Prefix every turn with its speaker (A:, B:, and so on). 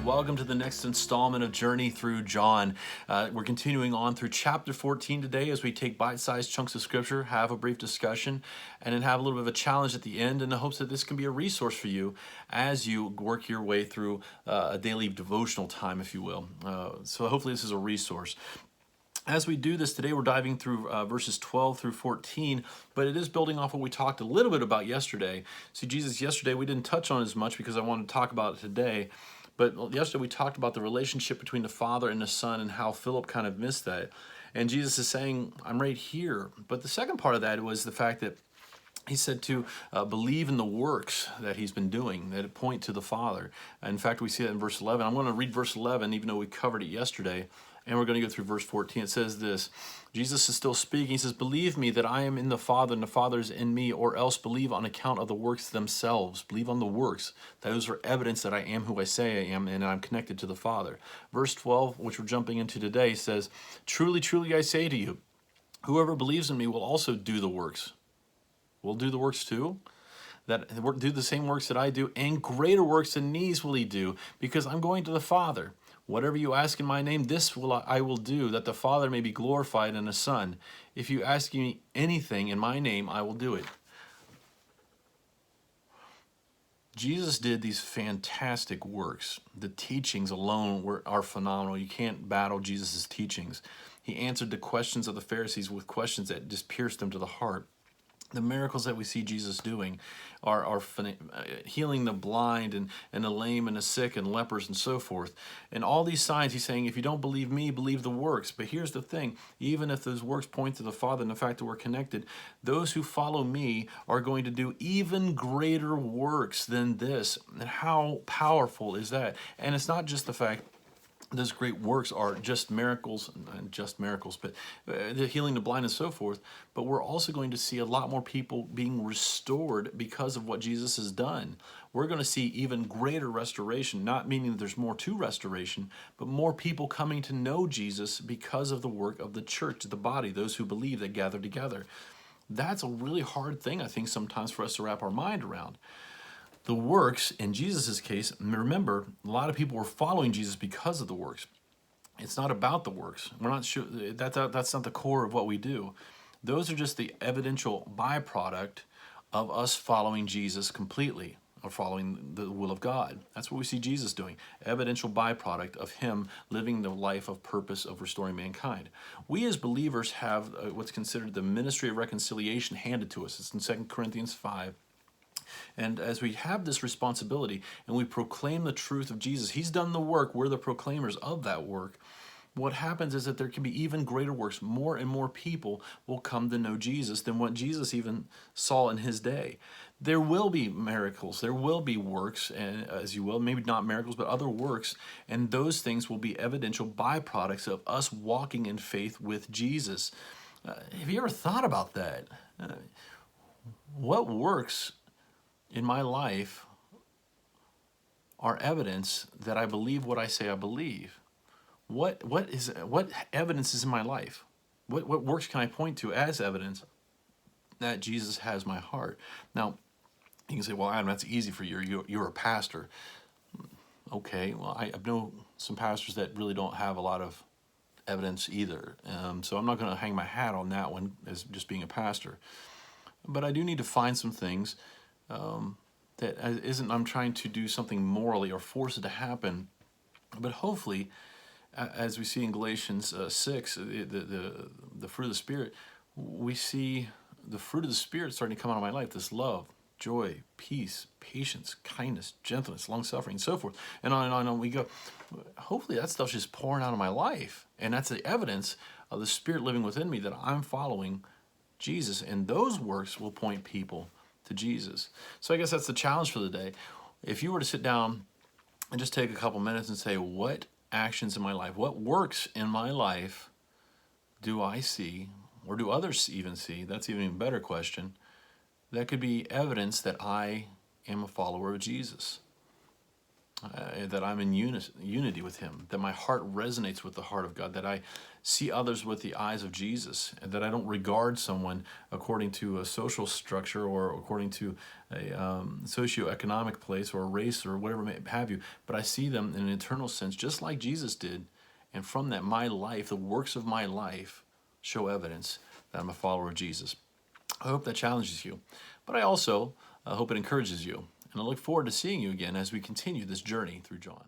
A: Welcome to the next installment of Journey Through John. We're continuing on through chapter 14 today as we take bite-sized chunks of scripture, have a brief discussion, and then have a little bit of a challenge at the end in the hopes that this can be a resource for you as you work your way through a daily devotional time, if you will. So hopefully this is a resource. As we do this today, we're diving through verses 12 through 14, but it is building off what we talked a little bit about yesterday. See, Jesus, yesterday we didn't touch on as much because I wanted to talk about it today. But yesterday we talked about the relationship between the Father and the Son and how Philip kind of missed that. And Jesus is saying, I'm right here. But the second part of that was the fact that he said to believe in the works that he's been doing, that point to the Father. In fact, we see that in verse 11. I'm going to read verse 11, even though we covered it yesterday. And we're going to go through verse 14. It says this, Jesus is still speaking. He says, believe me that I am in the Father and the Father is in me, or else believe on account of the works themselves. Believe on the works. Those are evidence that I am who I say I am, and I'm connected to the Father. Verse 12, which we're jumping into today, says, truly, truly I say to you, whoever believes in me will also do the works. Will do the works too? That do the same works that I do, and greater works than these will he do, because I'm going to the Father. Whatever you ask in my name, this I will do, that the Father may be glorified in the Son. If you ask me anything in my name, I will do it. Jesus did these fantastic works. The teachings alone are phenomenal. You can't battle Jesus' teachings. He answered the questions of the Pharisees with questions that just pierced them to the heart. The miracles that we see Jesus doing are healing the blind and the lame and the sick and lepers and so forth. And all these signs, he's saying, if you don't believe me, believe the works. But here's the thing, even if those works point to the Father and the fact that we're connected, those who follow me are going to do even greater works than this. And how powerful is that? And it's not just the fact those great works are just miracles, but the healing the blind and so forth. But we're also going to see a lot more people being restored because of what Jesus has done. We're going to see even greater restoration, not meaning that there's more to restoration, but more people coming to know Jesus because of the work of the church, the body, those who believe that gather together. That's a really hard thing, I think, sometimes for us to wrap our mind around. The works, in Jesus' case, remember, a lot of people were following Jesus because of the works. It's not about the works. We're not sure, that's not the core of what we do. Those are just the evidential byproduct of us following Jesus completely, or following the will of God. That's what we see Jesus doing. Evidential byproduct of him living the life of purpose of restoring mankind. We as believers have what's considered the ministry of reconciliation handed to us. It's in 2 Corinthians 5. And as we have this responsibility and we proclaim the truth of Jesus, he's done the work, we're the proclaimers of that work. What happens is that there can be even greater works. More and more people will come to know Jesus than what Jesus even saw in his day. There will be miracles, there will be works, and as you will, maybe not miracles, but other works, and those things will be evidential byproducts of us walking in faith with Jesus. Have you ever thought about that? What works in my life are evidence that I believe what I say I believe? What evidence is in my life? What works can I point to as evidence that Jesus has my heart? Now, you can say, well, Adam, that's easy for you. You're a pastor. Okay, well, I know some pastors that really don't have a lot of evidence either. So I'm not going to hang my hat on that one as just being a pastor. But I do need to find some things that isn't I'm trying to do something morally or force it to happen, but hopefully, as we see in Galatians 6, the fruit of the Spirit, we see the fruit of the Spirit starting to come out of my life, this love, joy, peace, patience, kindness, gentleness, long-suffering, and so forth, and on we go. Hopefully that stuff's just pouring out of my life, and that's the evidence of the Spirit living within me that I'm following Jesus, and those works will point people to Jesus. So I guess that's the challenge for the day. If you were to sit down and just take a couple minutes and say, what actions in my life, what works in my life do I see, or do others even see? That's even a better question. That could be evidence that I am a follower of Jesus. that I'm in unity with him, that my heart resonates with the heart of God, that I see others with the eyes of Jesus, and that I don't regard someone according to a social structure or according to a socioeconomic place or a race or whatever may have you, but I see them in an eternal sense, just like Jesus did. And from that, my life, the works of my life, show evidence that I'm a follower of Jesus. I hope that challenges you, but I also hope it encourages you. And I look forward to seeing you again as we continue this journey through John.